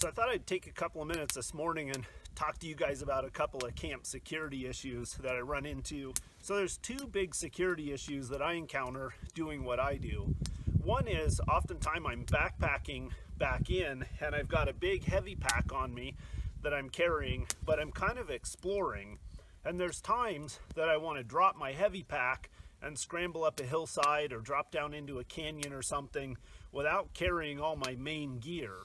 So I thought I'd take a couple of minutes this morning and talk to you guys about a couple of camp security issues that I run into. So there's two big security issues that I encounter doing what I do. One is oftentimes I'm backpacking back in and I've got a big heavy pack on me that I'm carrying, but I'm kind of exploring. And there's times that I want to drop my heavy pack and scramble up a hillside or drop down into a canyon or something without carrying all my main gear.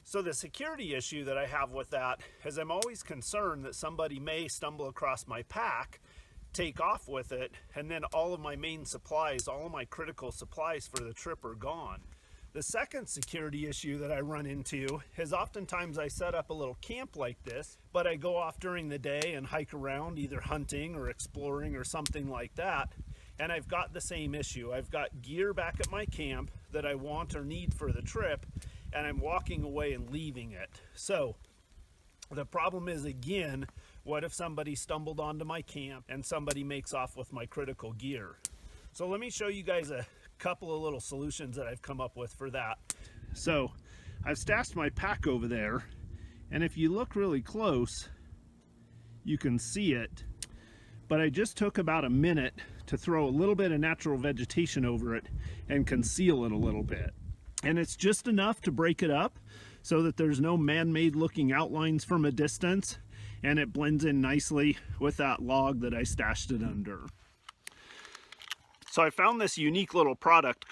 So the security issue that I have with that is I'm always concerned that somebody may stumble across my pack, take off with it, and then all of my main supplies, all of my critical supplies for the trip are gone. The second security issue that I run into is oftentimes I set up a little camp like this, but I go off during the day and hike around, either hunting or exploring or something like that, and I've got the same issue. I've got gear back at my camp that I want or need for the trip, and I'm walking away and leaving it. So the problem is, again, what if somebody stumbled onto my camp and somebody makes off with my critical gear? So let me show you guys a couple of little solutions that I've come up with for that. So I've stashed my pack over there, and if you look really close, you can see it, but I just took about a minute to throw a little bit of natural vegetation over it and conceal it a little bit. And it's just enough to break it up so that there's no man-made looking outlines from a distance, and it blends in nicely with that log that I stashed it under. So I found this unique little product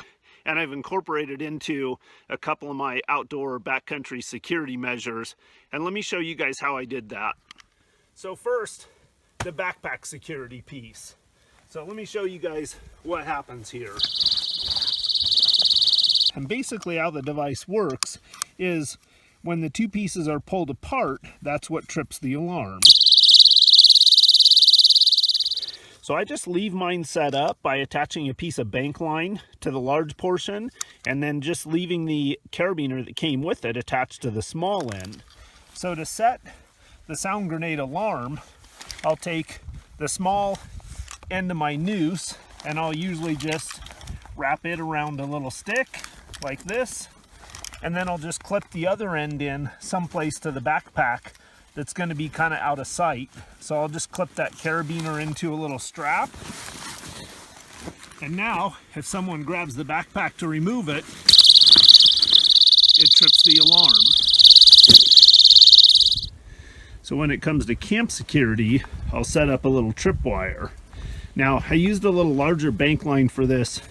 and I've incorporated into a couple of my outdoor backcountry security measures, and let me show you guys how I did that. So first, the backpack security piece. So let me show you guys what happens here. And basically how the device works is when the two pieces are pulled apart, that's what trips the alarm. So I just leave mine set up by attaching a piece of bank line to the large portion and then just leaving the carabiner that came with it attached to the small end. So to set the sound grenade alarm, I'll take the small end of my noose and I'll usually just wrap it around a little stick like this, and then I'll just clip the other end in someplace to the backpack that's going to be kind of out of sight. So I'll just clip that carabiner into a little strap, and now if someone grabs the backpack to remove it, it trips the alarm. So when it comes to camp security, I'll set up a little tripwire. Now I used a little larger bank line for this,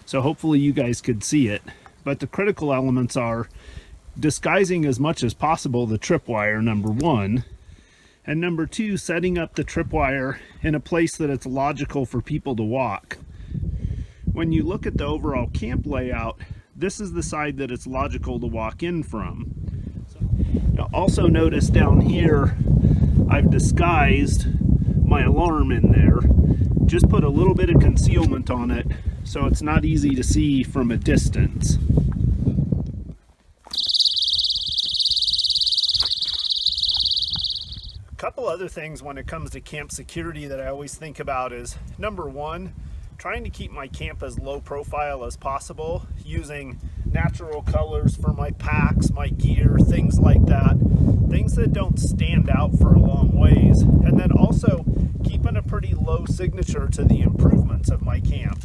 so hopefully you guys could see it. But the critical elements are disguising as much as possible the tripwire, number one, and number two, setting up the tripwire in a place that it's logical for people to walk. When you look at the overall camp layout, this is the side that it's logical to walk in from. Now also notice down here, I've disguised my alarm in there. Just put a little bit of concealment on it so it's not easy to see from a distance. A couple other things when it comes to camp security that I always think about is, number one, trying to keep my camp as low profile as possible, using natural colors for my packs, my gear, things like that. Things that don't stand out for a long ways. And then also keeping a pretty low signature to the improvements of my camp.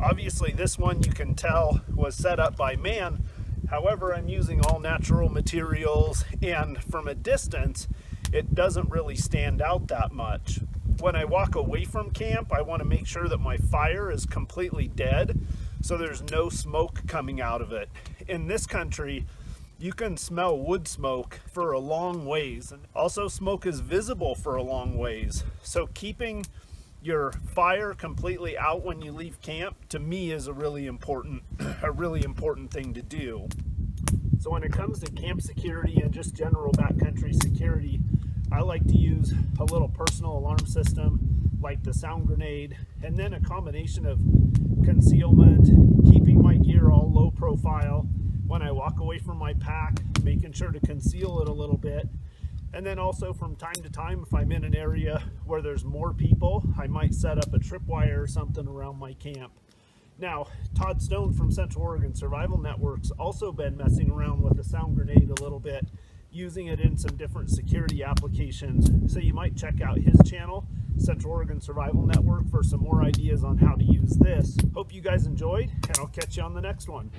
Obviously this one you can tell was set up by man. However, I'm using all natural materials, and from a distance it doesn't really stand out that much. When I walk away from camp, I want to make sure that my fire is completely dead so there's no smoke coming out of it. In this country, you can smell wood smoke for a long ways, and also smoke is visible for a long ways. So keeping your fire completely out when you leave camp, to me, is a really important thing to do. So when it comes to camp security and just general backcountry security, I like to use a little personal alarm system like the sound grenade, and then a combination of concealment, keeping my gear all low profile. When I walk away from my pack, making sure to conceal it a little bit. And then also from time to time, if I'm in an area where there's more people, I might set up a tripwire or something around my camp. Now, Todd Stone from Central Oregon Survival Network's also been messing around with the sound grenade a little bit, using it in some different security applications. So you might check out his channel, Central Oregon Survival Network, for some more ideas on how to use this. Hope you guys enjoyed, and I'll catch you on the next one.